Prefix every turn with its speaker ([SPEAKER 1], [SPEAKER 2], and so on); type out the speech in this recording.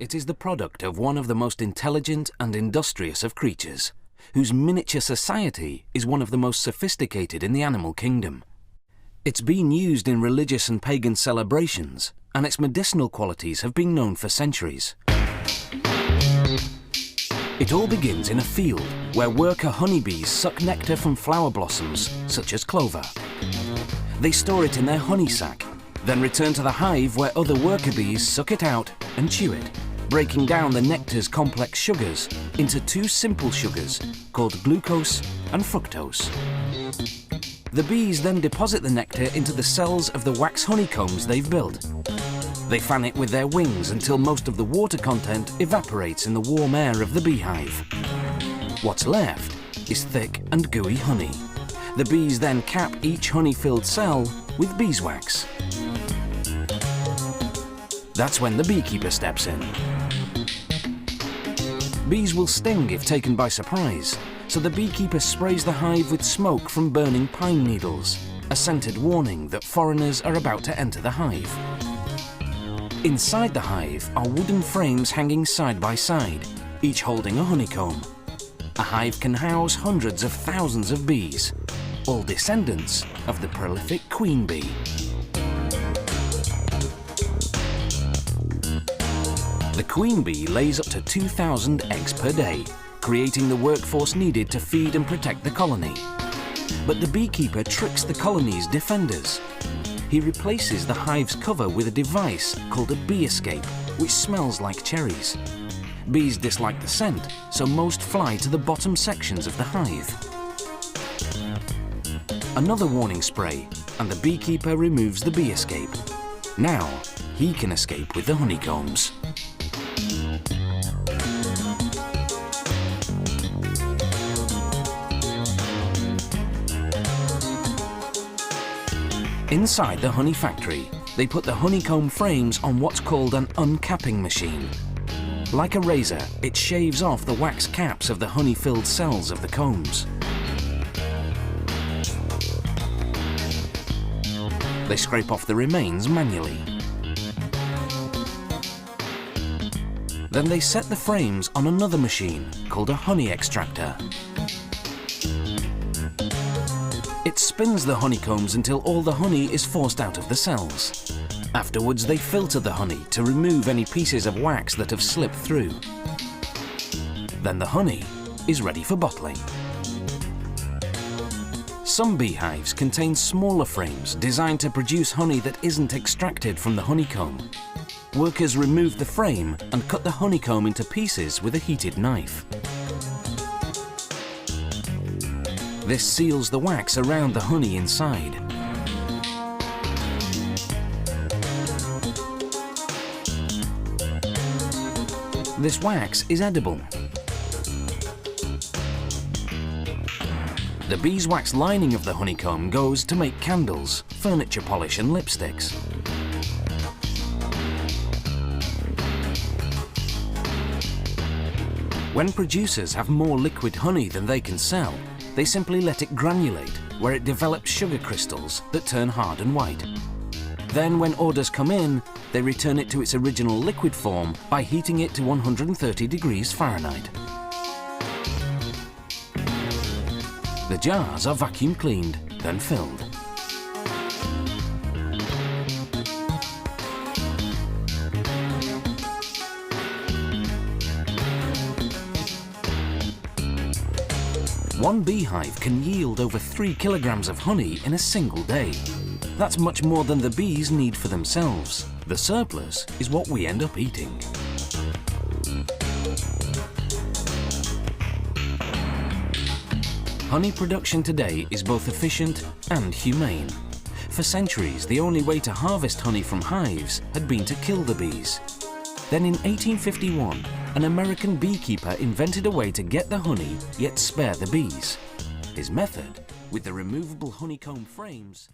[SPEAKER 1] It is the product of one of the most intelligent and industrious of creatures, whose miniature society is one of the most sophisticated in the animal kingdom. It's been used in religious and pagan celebrations, and its medicinal qualities have been known for centuries. It all begins in a field where worker honeybees suck nectar from flower blossoms, such as clover. They store it in their honey sac, then return to the hive where other worker bees suck it out and chew it, breaking down the nectar's complex sugars into two simple sugars called glucose and fructose. The bees then deposit the nectar into the cells of the wax honeycombs they've built. They fan it with their wings until most of the water content evaporates in the warm air of the beehive. What's left is thick and gooey honey. The bees then cap each honey-filled cell with beeswax. That's when the beekeeper steps in. Bees will sting if taken by surprise, so the beekeeper sprays the hive with smoke from burning pine needles, a scented warning that foreigners are about to enter the hive. Inside the hive are wooden frames hanging side by side, each holding a honeycomb. A hive can house hundreds of thousands of bees, all descendants of the prolific queen bee. The queen bee lays up to 2,000 eggs per day, creating the workforce needed to feed and protect the colony. But the beekeeper tricks the colony's defenders. He replaces the hive's cover with a device called a bee escape, which smells like cherries. Bees dislike the scent, so most fly to the bottom sections of the hive. Another warning spray, and the beekeeper removes the bee escape. Now, he can escape with the honeycombs. Inside the honey factory, they put the honeycomb frames on what's called an uncapping machine. Like a razor, it shaves off the wax caps of the honey-filled cells of the combs. They scrape off the remains manually. Then they set the frames on another machine called a honey extractor. It spins the honeycombs until all the honey is forced out of the cells. Afterwards, they filter the honey to remove any pieces of wax that have slipped through. Then the honey is ready for bottling. Some beehives contain smaller frames designed to produce honey that isn't extracted from the honeycomb. Workers remove the frame and cut the honeycomb into pieces with a heated knife. This seals the wax around the honey inside. This wax is edible. The beeswax lining of the honeycomb goes to make candles, furniture polish and lipsticks. When producers have more liquid honey than they can sell, they simply let it granulate, where it develops sugar crystals that turn hard and white. Then, when orders come in, they return it to its original liquid form by heating it to 130 degrees Fahrenheit. The jars are vacuum cleaned, then filled. One beehive can yield over 3 kilograms of honey in a single day. That's much more than the bees need for themselves. The surplus is what we end up eating. Honey production today is both efficient and humane. For centuries, the only way to harvest honey from hives had been to kill the bees. Then in 1851, an American beekeeper invented a way to get the honey, yet spare the bees. His method, with the removable honeycomb frames,